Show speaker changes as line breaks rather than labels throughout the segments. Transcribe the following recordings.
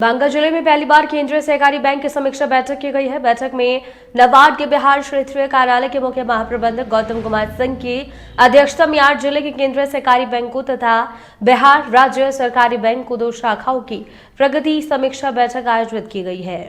बांका जिले में पहली बार केंद्रीय सहकारी बैंक की समीक्षा बैठक की गई है। बैठक में नाबार्ड के बिहार क्षेत्रीय कार्यालय के मुख्य महाप्रबंधक गौतम कुमार सिंह की अध्यक्षता में 8 जिले के केंद्रीय सहकारी बैंकों तथा बिहार राज्य सहकारी बैंक को 2 शाखाओं की प्रगति समीक्षा बैठक आयोजित की गई है।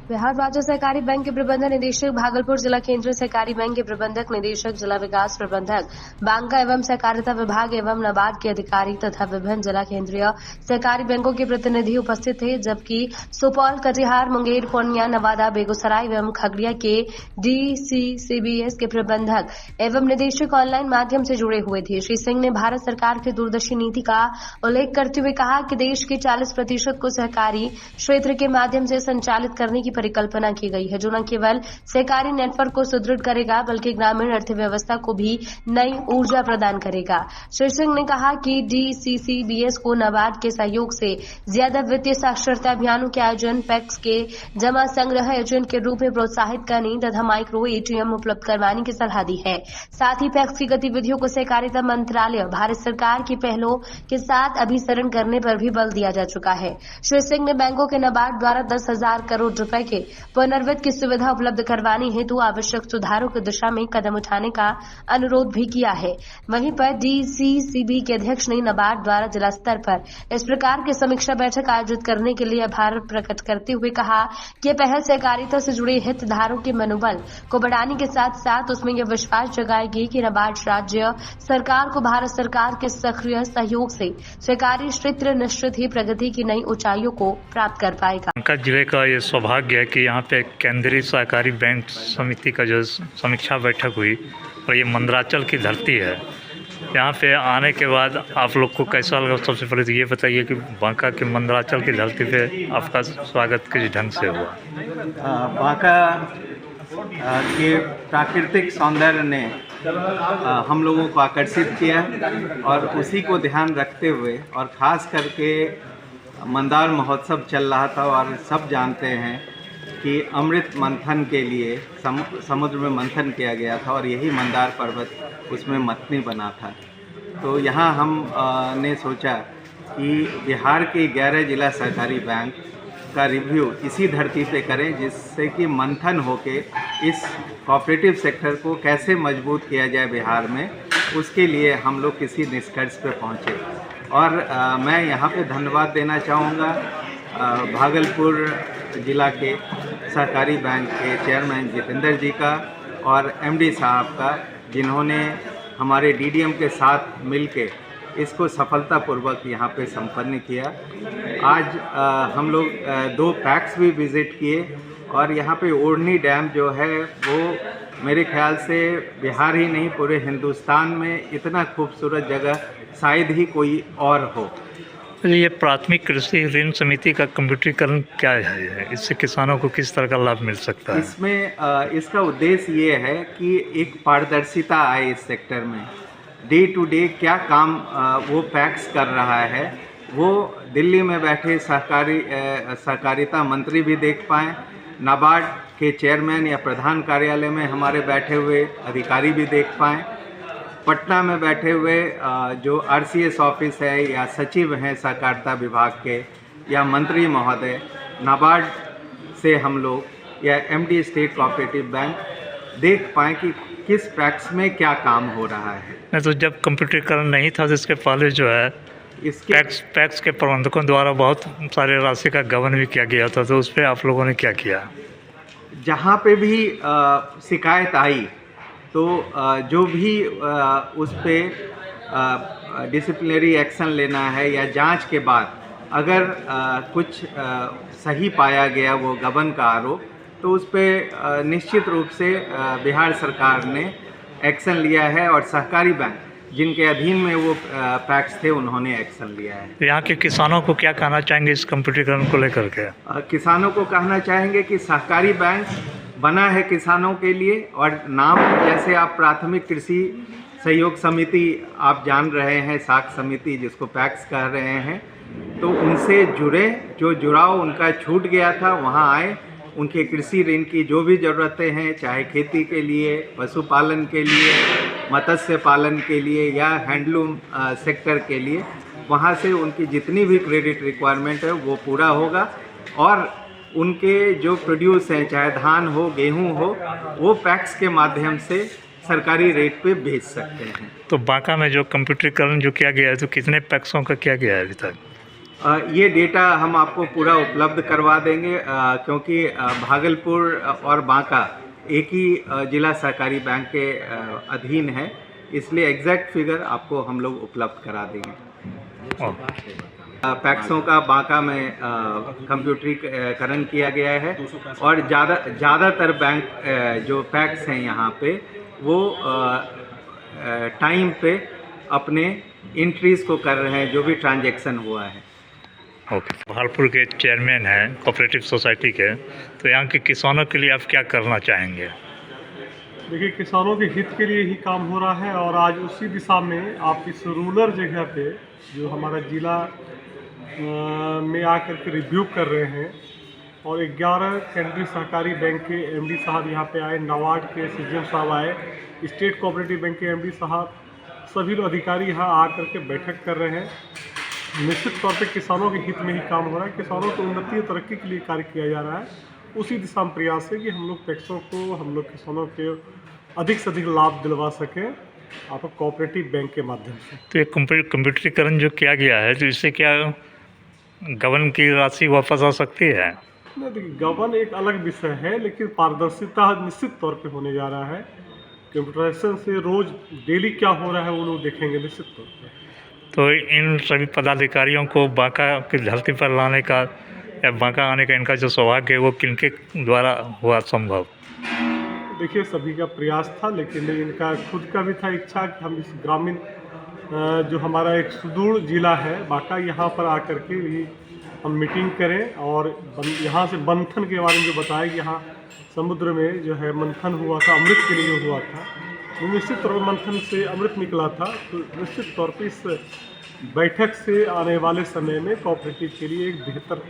बिहार राज्य सहकारी बैंक के प्रबंधक निदेशक, भागलपुर जिला केंद्रीय सहकारी बैंक के प्रबंधक निदेशक, जिला विकास प्रबंधक, बांका एवं सहकारिता विभाग एवं नाबार्ड के अधिकारी तथा विभिन्न जिला केंद्रीय सहकारी बैंकों के प्रतिनिधि उपस्थित थे, जबकि सुपौल, कटिहार, मुंगेर, पूर्णिया, नवादा, बेगूसराय एवं खगड़िया के DCCBS के प्रबंधक एवं निदेशक ऑनलाइन माध्यम से जुड़े हुए थे। श्री सिंह ने भारत सरकार की दूरदर्शी नीति का उल्लेख करते हुए कहा कि देश के 40% को सहकारी क्षेत्र के माध्यम से संचालित करने की परिकल्पना की गई है, जो न केवल सहकारी नेटवर्क को सुदृढ़ करेगा बल्कि ग्रामीण अर्थव्यवस्था को भी नई ऊर्जा प्रदान करेगा। श्री सिंह ने कहा कि DCCBS को नाबार्ड के सहयोग से ज्यादा वित्तीय साक्षरता अभियानों के आयोजन, पैक्स के जमा संग्रह एजेंट के रूप में प्रोत्साहित करने तथा माइक्रो ATM उपलब्ध करवाने की सलाह दी है। साथ ही पैक्स की गतिविधियों को सहकारिता मंत्रालय भारत सरकार की पहलों के साथ अभिसरण करने पर भी बल दिया जा चुका है। श्री सिंह ने बैंकों के नाबार्ड द्वारा 10,000 करोड़ रुपए के पुनर्वित्त की सुविधा उपलब्ध करवाने हेतु आवश्यक सुधारों की दिशा में कदम उठाने का अनुरोध भी किया है। वहीं पर DCCB के अध्यक्ष ने नाबार्ड द्वारा जिला स्तर पर इस प्रकार की समीक्षा बैठक आयोजित करने के लिए आभार प्रकट करते हुए कहा कि यह पहल सहकारिता से जुड़े हितधारकों के मनोबल को बढ़ाने के साथ साथ उसमें यह विश्वास जगाएगी कि नाबार्ड राज्य सरकार को भारत सरकार के सक्रिय सहयोग से सहकारी क्षेत्र निश्चित ही प्रगति की नई ऊंचाइयों को प्राप्त कर पाएगा।
बांका जिले का ये सौभाग्य है कि यहाँ पे केंद्रीय सहकारी बैंक समिति का जो समीक्षा बैठक हुई और ये मंदराचल की धरती है। यहाँ पे आने के बाद आप लोग को कैसा लगा? सबसे पहले तो ये बताइए कि बांका के मंदराचल की धरती पे आपका स्वागत किस ढंग से हुआ?
बांका के प्राकृतिक सौंदर्य ने हम लोगों को आकर्षित किया और उसी को ध्यान रखते हुए और ख़ास करके मंदार महोत्सव चल रहा था और सब जानते हैं कि अमृत मंथन के लिए समुद्र में मंथन किया गया था और यही मंदार पर्वत उसमें मतनी बना था। तो यहाँ हम ने सोचा कि बिहार के 11 जिला सहकारी बैंक का रिव्यू इसी धरती पे करें, जिससे कि मंथन होके इस कोऑपरेटिव सेक्टर को कैसे मजबूत किया जाए बिहार में, उसके लिए हम लोग किसी निष्कर्ष पे पहुँचे। और मैं यहाँ पे धन्यवाद देना चाहूँगा भागलपुर जिला के सहकारी बैंक के चेयरमैन जितेंद्र जी का और MD साहब का, जिन्होंने हमारे DDM के साथ मिलके इसको सफलतापूर्वक यहाँ पे संपन्न किया। आज हम लोग 2 पैक्स भी विज़िट किए और यहाँ पे ओढ़नी डैम जो है वो मेरे ख्याल से बिहार ही नहीं पूरे हिंदुस्तान में इतना खूबसूरत जगह शायद ही कोई और हो।
ये प्राथमिक कृषि ऋण समिति का कंप्यूटरीकरण क्या है? इससे किसानों को किस तरह का लाभ मिल सकता है?
इसमें इसका उद्देश्य ये है कि एक पारदर्शिता आए इस सेक्टर में। डे टू डे क्या काम वो पैक्स कर रहा है वो दिल्ली में बैठे सहकारिता मंत्री भी देख पाएँ, नाबार्ड के चेयरमैन या प्रधान कार्यालय में हमारे बैठे हुए अधिकारी भी देख पाएँ, पटना में बैठे हुए जो RCS ऑफिस है या सचिव हैं सहकारिता विभाग के या मंत्री महोदय, नाबार्ड से हम लोग या MD स्टेट कोऑपरेटिव बैंक देख पाएँ कि किस पैक्स में क्या काम हो रहा है।
नहीं तो जब कंप्यूटरीकरण नहीं था तो इसके पहले जो है इसके पैक्स के प्रबंधकों द्वारा बहुत सारे राशि का गबन भी किया गया था, तो उस पर आप लोगों ने क्या किया?
जहाँ पे भी शिकायत आई तो जो भी उस पर डिसिप्लिनरी एक्शन लेना है या जांच के बाद अगर कुछ सही पाया गया वो गबन का आरोप, तो उस पर निश्चित रूप से बिहार सरकार ने एक्शन लिया है और सहकारी बैंक जिनके अधीन में वो पैक्स थे उन्होंने एक्शन लिया है।
यहाँ के किसानों को क्या कहना चाहेंगे इस कंप्यूटरीकरण को लेकर के?
किसानों को कहना चाहेंगे कि सहकारी बैंक बना है किसानों के लिए और नाम जैसे आप प्राथमिक कृषि सहयोग समिति आप जान रहे हैं, साख समिति जिसको पैक्स कह रहे हैं, तो उनसे जुड़े, जो जुड़ाव उनका छूट गया था वहाँ आए, उनके कृषि ऋण की जो भी ज़रूरतें हैं, चाहे खेती के लिए, पशुपालन के लिए, मत्स्य पालन के लिए या हैंडलूम सेक्टर के लिए, वहाँ से उनकी जितनी भी क्रेडिट रिक्वायरमेंट है वो पूरा होगा। और उनके जो प्रोड्यूस हैं, चाहे धान हो, गेहूं हो, वो पैक्स के माध्यम से सरकारी रेट पे बेच सकते हैं।
तो बांका में जो कंप्यूटरीकरण जो किया गया है तो कितने पैक्सों का किया गया है अभी तक?
ये डेटा हम आपको पूरा उपलब्ध करवा देंगे, क्योंकि भागलपुर और बांका एक ही जिला सहकारी बैंक के अधीन है, इसलिए एग्जैक्ट फिगर आपको हम लोग उपलब्ध करा देंगे। पैक्सों का बांका में कंप्यूटरीकरण किया गया है और ज़्यादातर बैंक जो पैक्स हैं यहाँ पे वो टाइम पे अपने एंट्रीज़ को कर रहे हैं, जो भी ट्रांजैक्शन हुआ है।
ओके, भागलपुर के चेयरमैन हैं कोऑपरेटिव सोसाइटी के, तो यहाँ के किसानों के लिए आप क्या करना चाहेंगे?
देखिए, किसानों के हित के लिए ही काम हो रहा है और आज उसी दिशा में आप इस रूरल जगह पे जो हमारा ज़िला में आकर के रिव्यू कर रहे हैं और 11 केंद्रीय सहकारी बैंक के एमडी साहब यहाँ पे आए, नाबार्ड के सीजीएम साहब आए, स्टेट कोऑपरेटिव बैंक के एमडी साहब, सभी लोग अधिकारी यहाँ आकर के बैठक कर रहे हैं। निश्चित तौर पे किसानों के हित में ही काम हो रहा है, किसानों की उन्नति और तरक्की के लिए कार्य किया जा रहा है। उसी दिशा में प्रयास है कि हम लोग पैक्सों को, हम लोग किसानों के अधिक से अधिक लाभ दिलवा सकें आपको कोऑपरेटिव बैंक के माध्यम से।
तो ये कंप्यूटरीकरण जो किया गया है तो इससे क्या गबन की राशि वापस आ सकती है?
नहीं, देखिए, गबन एक अलग विषय है, लेकिन पारदर्शिता निश्चित तौर पे होने जा रहा है। कंप्यूटराइजेशन से रोज़ डेली क्या हो रहा है वो लोग देखेंगे निश्चित तौर पर।
तो इन सभी पदाधिकारियों को बांका की धरती पर लाने का या बांका आने का इनका जो सौभाग्य है वो किनके द्वारा हुआ संभव?
देखिए, सभी का प्रयास था, लेकिन इनका खुद का भी था इच्छा कि हम इस ग्रामीण जो हमारा एक सुदूर जिला है बांका, यहाँ पर आकर के भी हम मीटिंग करें और यहाँ से मंथन के बारे में जो बताया कि यहाँ समुद्र में जो है मंथन हुआ था, अमृत के लिए जो हुआ था, वो निश्चित तौर पर मंथन से अमृत निकला था। तो निश्चित तौर पर इस बैठक से आने वाले समय में कोऑपरेटिव के लिए एक बेहतर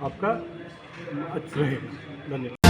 आपका अच्छा रहेगा। धन्यवाद।